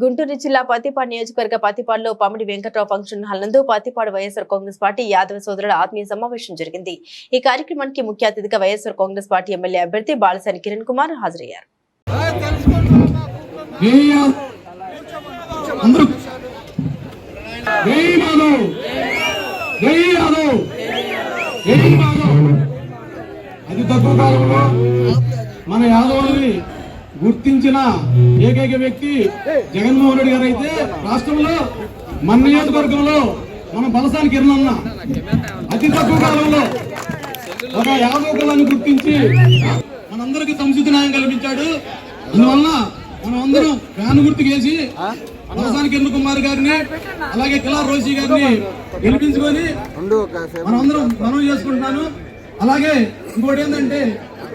గుంటూరు జిల్లా పత్తిపాడు నియోజకవర్గ పత్తిపాడులో Pamidi Venkatrao function hall నందు పత్తిపాడు వైఎస్ఆర్ కాంగ్రెస్ పార్టీ యాదవ సోదరుల ఆత్మీయ సమావేశం జరిగింది. ఈ కార్యక్రమానికి ముఖ్య అతిథిగా వైఎస్ఆర్ కాంగ్రెస్ పార్టీ ఎమ్మెల్యే అభ్యర్థి బాలసాని కిరణ్ కుమార్ హాజరయ్యారు. అతి తక్కువ కాలంలో మన యాదవుల్ని గుర్తించిన ఏకైక వ్యక్తి జగన్మోహన్ రెడ్డి గారు అయితే రాష్ట్రంలో మన నియోజకవర్గంలో మన బలసాని కిరణ్ అన్న అతి తక్కువ కాలంలో ఒక యాదవ కులాన్ని గుర్తించి మనందరికీ సముచిత న్యాయం కల్పించాడు. అందువల్ల మనం అందరం ఫ్యాన్ గుర్తు చేసి బలసాని కిరణ్ కుమార్ గారిని అలాగే కిలార్ రోషి గారిని గెలిపించుకొని మనం చేసుకుంటున్నాను. అలాగే ఇంకోటి ఏంటంటే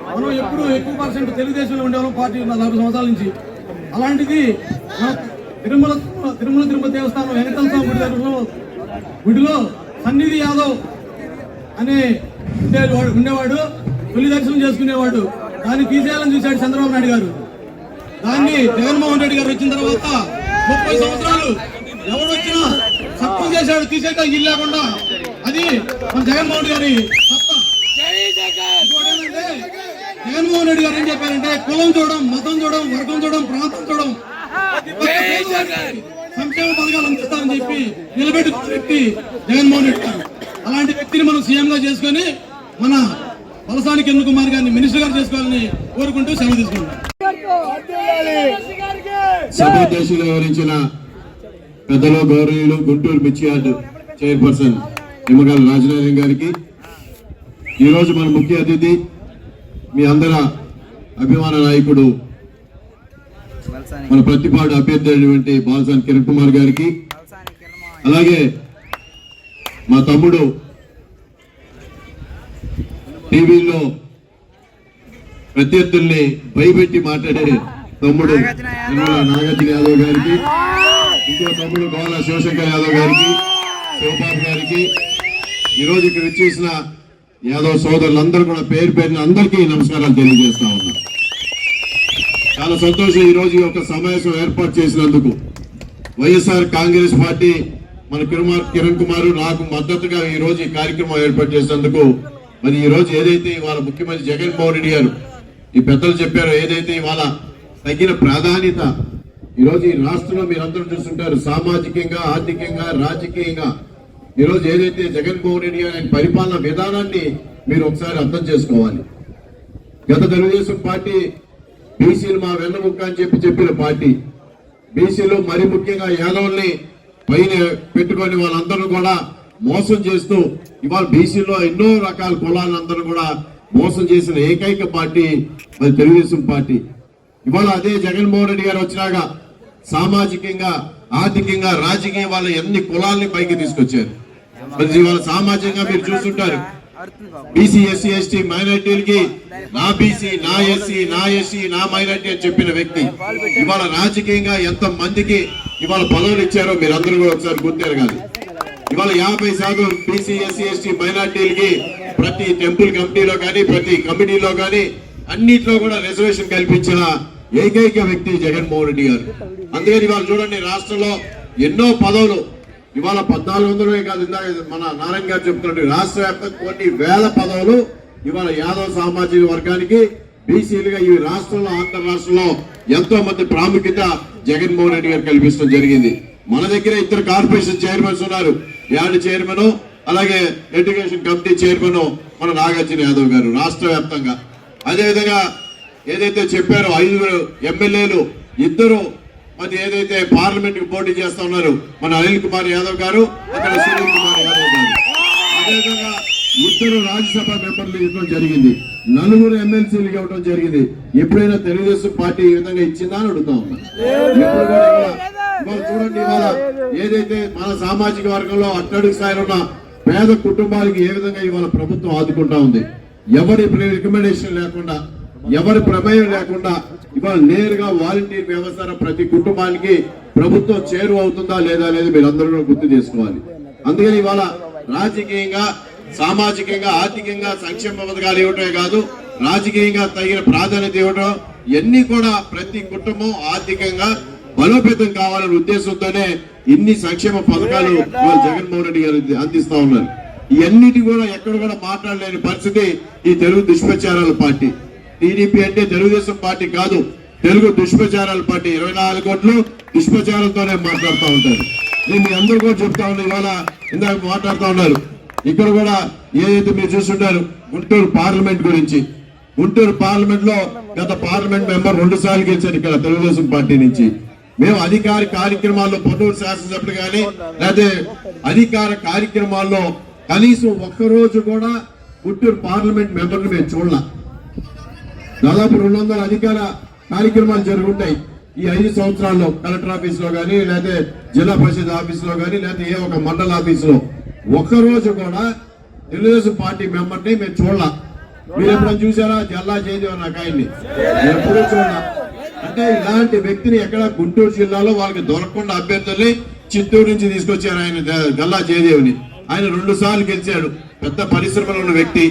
మనం ఎప్పుడు ఎక్కువ పర్సెంట్ తెలుగుదేశంలో ఉండేవాళ్ళం పార్టీ 40 సంవత్సరాల నుంచి. అలాంటిది తిరుమల తిరుపతి దేవస్థానం వెంకటేశ్వర స్వామి గుడిలో సన్నిధి యాదవ్ అనే ఉండేవాడు, తొలి దర్శనం చేసుకునేవాడు. దాన్ని తీసేయాలని చూశాడు చంద్రబాబు నాయుడు గారు. దాన్ని జగన్మోహన్ రెడ్డి గారు వచ్చిన తర్వాత 30 సంవత్సరాలు ఎవరు వచ్చినా సత్వం చేశాడు, తీసేయడం ఇల్లు లేకుండా. అది మన జగన్మోహన్ గారి సత్తా. జగన్మోహన్ రెడ్డి గారు ఏం చెప్పారంటే కులం చూడడం, మతం చూడడం, వర్గం చూడడం, ప్రాంతం చూడడం, సంక్షేమ పథకాలు అందిస్తామని చెప్పి నిలబెట్టుకున్న వ్యక్తి జగన్మోహన్ రెడ్డి గారు. అలాంటి వ్యక్తిని మనం సీఎం గా చేసుకుని మన బలసాని కిరణ్ కుమార్ గారిని మినిస్టర్ గారు చేసుకోవాలని కోరుకుంటూ సెలవు తీసుకుంటాం. సభాధ్యక్షులు వివరించిన పెద్దలు గౌరవీయులు గుంటూరు మిర్చియార్డ్ చైర్పర్సన్ నిమ్మగల రాజనారాయణ గారికి, ఈరోజు మన ముఖ్య అతిథి మీ అందరి అభిమాన నాయకుడు మన పత్తిపాడు అభ్యర్థి అయినటువంటి బాలసాని కిరణ్ కుమార్ గారికి, అలాగే మా తమ్ముడు టీవీలో ప్రత్యర్థుల్ని భయపెట్టి మాట్లాడే తమ్ముడు నాగార్జున యాదవ్ గారికి, ఇంకో తమ్ముడు గోల శివశంకర్ యాదవ్ గారికి, శివబాబు గారికి, ఈరోజు ఇక్కడ వచ్చేసిన యాదవ్ సోదరులందరూ కూడా పేరు పేరున అందరికీ నమస్కారాలు తెలియజేస్తా ఉన్నా. చాలా సంతోషం ఈరోజు ఈ యొక్క సమావేశం ఏర్పాటు చేసినందుకు. వైఎస్ఆర్ కాంగ్రెస్ పార్టీ మన కిరణ్ కుమార్ నాకు మద్దతుగా ఈ రోజు ఈ కార్యక్రమం ఏర్పాటు చేసినందుకు, మరి ఈ రోజు ఏదైతే ఇవాళ ముఖ్యమంత్రి జగన్మోహన్ రెడ్డి గారు ఈ పెద్దలు చెప్పారో, ఏదైతే ఇవాళ తగిన ప్రాధాన్యత ఈరోజు ఈ రాష్ట్రంలో మీరందరూ చూస్తుంటారు, సామాజికంగా, ఆర్థికంగా, రాజకీయంగా ఈరోజు ఏదైతే జగన్మోహన్ రెడ్డి గారి పరిపాలన విధానాన్ని మీరు ఒకసారి అర్థం చేసుకోవాలి. గత తెలుగుదేశం పార్టీ బీసీలు మా వెన్నముక్క అని చెప్పిన పార్టీ, బీసీలు మరి ముఖ్యంగా యాదవుల్ని పైన పెట్టుకొని వాళ్ళందరూ కూడా మోసం చేస్తూ ఇవాళ బీసీలో ఎన్నో రకాల కులాలందరూ కూడా మోసం చేసిన ఏకైక పార్టీ మరి తెలుగుదేశం పార్టీ. ఇవాళ అదే జగన్మోహన్ రెడ్డి గారు వచ్చినాక సామాజికంగా, ఆర్థికంగా, రాజకీయ వాళ్ళ ఎన్ని కులాల్ని పైకి తీసుకొచ్చారు. మరి ఇవాళ సామాజికంగా మీరు చూస్తుంటారు, బీసీ, ఎస్సీ, ఎస్టీ, మైనార్టీలకి నా బీసీ, నా ఎస్సీ, నా ఎస్సీ, నా మైనార్టీ అని చెప్పిన వ్యక్తి ఇవాళ రాజకీయంగా ఎంత మందికి ఇవాళ పదవులు ఇచ్చారో మీరు అందరూ కూడా ఒకసారి గుర్తెరగాలి. ఇవాళ 50% బీసీ, ఎస్సీ, ఎస్టీ, మైనార్టీలకి ప్రతి టెంపుల్ కమిటీలో కానీ, ప్రతి కమిటీలో కానీ అన్నిట్లో కూడా రిజర్వేషన్ కల్పించిన ఏకైక వ్యక్తి జగన్మోహన్ రెడ్డి గారు. అందుకని ఇవాళ చూడండి, రాష్ట్రంలో ఎన్నో పదవులు ఇవాళ 1400 కాదు, ఇందాక మన నారాయణ గారు చెప్తున్నట్టు రాష్ట్ర వ్యాప్తంగా కొన్ని వేల పదవులు ఇవాళ యాదవ్ సామాజిక వర్గానికి బీసీలుగా ఈ రాష్ట్రంలో, ఆంధ్ర రాష్ట్రంలో ఎంతో మంది ప్రాముఖ్యత జగన్మోహన్ రెడ్డి గారు కల్పించడం జరిగింది. మన దగ్గర 2 కార్పొరేషన్ చైర్మన్స్ ఉన్నారు, యార్డ్ చైర్మన్ అలాగే ఎడ్యుకేషన్ కమిటీ చైర్మన్ మన నాగార్జున యాదవ్ గారు రాష్ట్ర వ్యాప్తంగా. అదేవిధంగా ఏదైతే చెప్పారో 5 ఎమ్మెల్యేలు, 2 మరి ఏదైతే పార్లమెంట్ కి పోటీ చేస్తా ఉన్నారు మన అనిల్ కుమార్ యాదవ్ గారు, అక్కడ సునీల్ కుమార్ యాదవ్ గారు. అదేవిధంగా 2 రాజ్యసభ మెంబర్లు ఇవ్వడం జరిగింది, 4 ఎమ్మెల్సీలు ఇవ్వడం జరిగింది. ఎప్పుడైనా తెలుగుదేశం పార్టీ ఈ విధంగా ఇచ్చిందా అని అడుగుతా ఉన్నా. ఇవాళ చూడండి, ఇవాళ ఏదైతే మన సామాజిక వర్గంలో అట్టడుగు స్థాయిలో ఉన్న పేద కుటుంబాలకి ఏ విధంగా ఇవాళ ప్రభుత్వం ఆదుకుంటా ఉంది. ఎవరి రికమెండేషన్ లేకుండా, ఎవరి ప్రమేయం లేకుండా ఇవాళ నేరుగా వాలంటీర్ వ్యవస్థ ప్రతి కుటుంబానికి ప్రభుత్వం చేరువ అవుతుందా లేదా అనేది మీరు అందరూ గుర్తు చేసుకోవాలి. అందుకని ఇవాళ రాజకీయంగా, సామాజికంగా, ఆర్థికంగా సంక్షేమ పథకాలు ఇవ్వటమే కాదు, రాజకీయంగా తగిన ప్రాధాన్యత ఇవ్వడం, ఇవన్నీ కూడా ప్రతి కుటుంబం ఆర్థికంగా బలోపేతం కావాలనే ఉద్దేశంతోనే ఇన్ని సంక్షేమ పథకాలు ఇవాళ జగన్మోహన్ రెడ్డి గారు అందిస్తా ఉన్నారు. ఇవన్నిటి కూడా ఎక్కడ కూడా మాట్లాడలేని పరిస్థితి ఈ తెలుగు దుష్ప్రచారాల పార్టీ. టీడీపీ అంటే తెలుగుదేశం పార్టీ కాదు, తెలుగు దుష్ప్రచారాల పార్టీ. 24 కోట్లు దుష్ప్రచారంతోనే మాట్లాడుతూ ఉంటారు. నేను మీ అందరూ కూడా చెప్తా ఉన్నా, ఇవాళ ఇందాక మాట్లాడుతూ ఉన్నారు. ఇక్కడ కూడా ఏదైతే మీరు చూస్తుంటారు గుంటూరు పార్లమెంట్ గురించి. గుంటూరు పార్లమెంట్ లో గత పార్లమెంట్ మెంబర్ 2 సార్లు గెలిచారు ఇక్కడ తెలుగుదేశం పార్టీ నుంచి. మేము అధికార కార్యక్రమాల్లో పొన్నూరు శాసనసభ్యులు కానీ లేకపోతే అధికార కార్యక్రమాల్లో కనీసం ఒక్కరోజు కూడా గుంటూరు పార్లమెంట్ మెంబర్ని మేము చూడాల. దాదాపు 200 అధికార కార్యక్రమాలు జరుగుంటాయి ఈ 5 సంవత్సరాల్లో. కలెక్టర్ ఆఫీస్ లో కానీ లేకపోతే జిల్లా పరిషత్ ఆఫీస్ లో కానీ లేకపోతే ఏ ఒక మండల ఆఫీస్ లో ఒక్కరోజు కూడా తెలుగుదేశం పార్టీ మెంబర్ని మేము చూడాల. మీరు ఎప్పుడైనా చూసారా? జల్లా జయదేవ్ నాకు ఆయన్ని ఎప్పుడూ చూడాల. అంటే ఇలాంటి వ్యక్తిని ఎక్కడ గుంటూరు జిల్లాలో వాళ్ళకి దొరకకుండా అభ్యర్థుల్ని చిత్తూరు నుంచి తీసుకొచ్చారు ఆయన గల్లా జయదేవ్ని. ఆయన 2 సార్లు గెలిచాడు. పెద్ద పరిశ్రమలో ఉన్న వ్యక్తి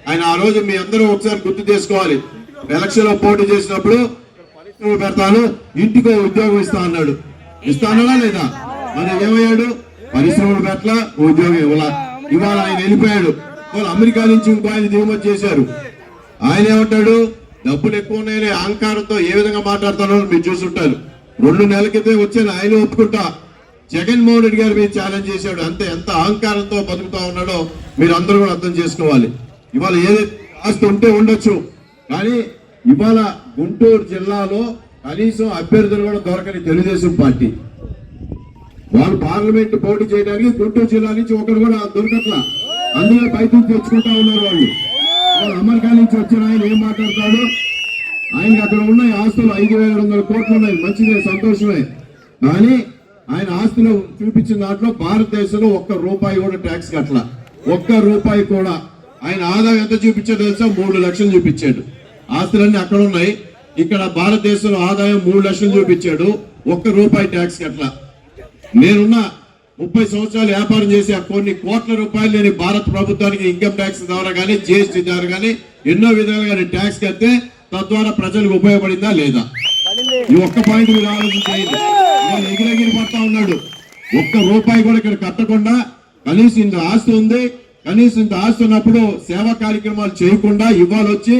ఆయన. ఆ రోజు మీ అందరూ ఒకసారి గుర్తు చేసుకోవాలి. ఎలక్షన్ లో పోటీ చేసినప్పుడు పరిశ్రమ పెడతాను, ఇంటికో ఉద్యోగం ఇస్తా అన్నాడు. ఇస్తానా లేదా? మరి ఏమయ్యాడు? పరిశ్రమలు పెట్టలా, ఉద్యోగం ఇవ్వాల. ఇవాళ ఆయన వెళ్ళిపోయాడు. వాళ్ళు అమెరికా నుంచి ఇంకో ఆయన దిగుమతి చేశారు. ఆయన ఏమంటాడు? డబ్బులు ఎక్కువ ఉన్నాయని అహంకారంతో ఏ విధంగా మాట్లాడుతారో మీరు చూసుంటారు. 2 నెలల క్రితం వచ్చాను ఆయన ఒప్పుకుంటా. జగన్మోహన్ రెడ్డి గారు మీరు ఛాలెంజ్ చేశాడు. అంతే ఎంత అహంకారంతో బతుకుతా ఉన్నాడో మీరు అందరూ కూడా అర్థం చేసుకోవాలి. ఇవాళ ఏదైతే ఆస్తి ఉంటే ఉండొచ్చు, కానీ ఇవాళ గుంటూరు జిల్లాలో కనీసం అభ్యర్థులు కూడా దొరకని తెలుగుదేశం పార్టీ వాళ్ళు పార్లమెంట్ పోటీ చేయడానికి గుంటూరు జిల్లా నుంచి ఒకరు కూడా దొరకట్లా. అందులో పైకి తెచ్చుకుంటా ఉన్నారు వాళ్ళు. అమెరికా నుంచి వచ్చిన ఆయన ఏం మాట్లాడతాడు? ఆయనకి అక్కడ ఉన్నాయి ఆస్తులు 5,200 కోట్లు ఉన్నాయి. మంచిదే, సంతోషమే. కానీ ఆయన ఆస్తులు చూపించిన దాంట్లో భారతదేశంలో ₹1 కూడా ట్యాక్స్ కట్టలా. ₹1 కూడా. ఆయన ఆదాయం ఎంత చూపించాడు తెలుసా? 3 లక్షలు చూపించాడు. ఆస్తులన్నీ అక్కడ ఉన్నాయి. ఇక్కడ భారతదేశంలో ఆదాయం 3 లక్షలు చూపించాడు. ₹1 ట్యాక్స్ కట్టలా. నేనున్నా 30 సంవత్సరాలు వ్యాపారం చేసి కొన్ని కోట్ల రూపాయలు నేను భారత ప్రభుత్వానికి ఇన్కమ్ ట్యాక్స్ ద్వారా కానీ జిఎస్టీ ద్వారా కానీ ఎన్నో విధాలుగా ట్యాక్స్ కడితే తద్వారా ప్రజలకు ఉపయోగపడిందా లేదా? ఈ ఒక్క పాయింట్ మీరు ఆలోచన చేయండి. ఇవాళ ఎగిరెగిరి పడతా ఉన్నాడు. ₹1 కూడా ఇక్కడ కట్టకుండా కనీసం ఇంత ఆస్తి ఉంది. కనీసం ఇంత ఆస్తి ఉన్నప్పుడు సేవా కార్యక్రమాలు చేయకుండా ఇవాళ వచ్చి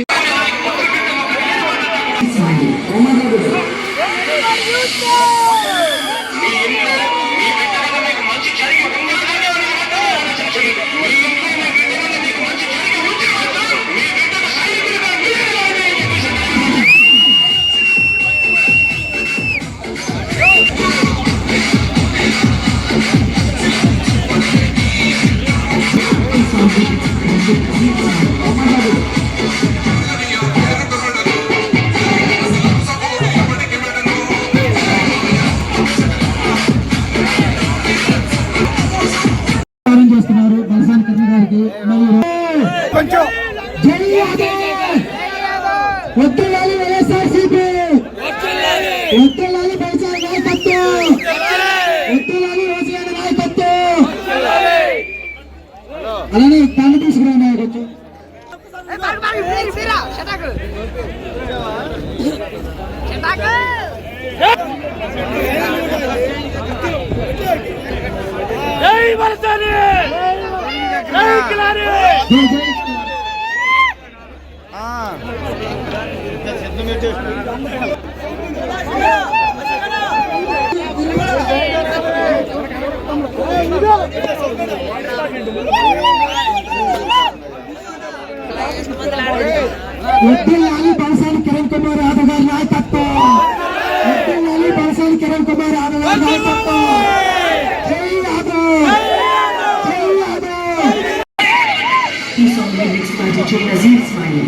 చేస్తున్నారు బలసాని కిరణ్ గారికి. వద్దులాలి వైఎస్ఆర్సీపీ, వద్దులాలి బలసాని నాయకత్వం, వద్దులాలి రోజుగారి నాయకత్వం. అలానే కళ్ళు తీసుకురా నాయకత్వం. జై బలసాని, జై కిలారి. వద్దులాలి బలసాని కిరణ్ కుమార్ యాదవ్ గారి నాయకత్వం, వద్దులాలి బలసాని కిరణ్ కుమార్ యాదవ్ గారి నాయకత్వం. జై యాదవ్, జై యాదవ్. ఈ song lyrics by DJ Nazir Ismail.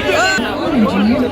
Engineer.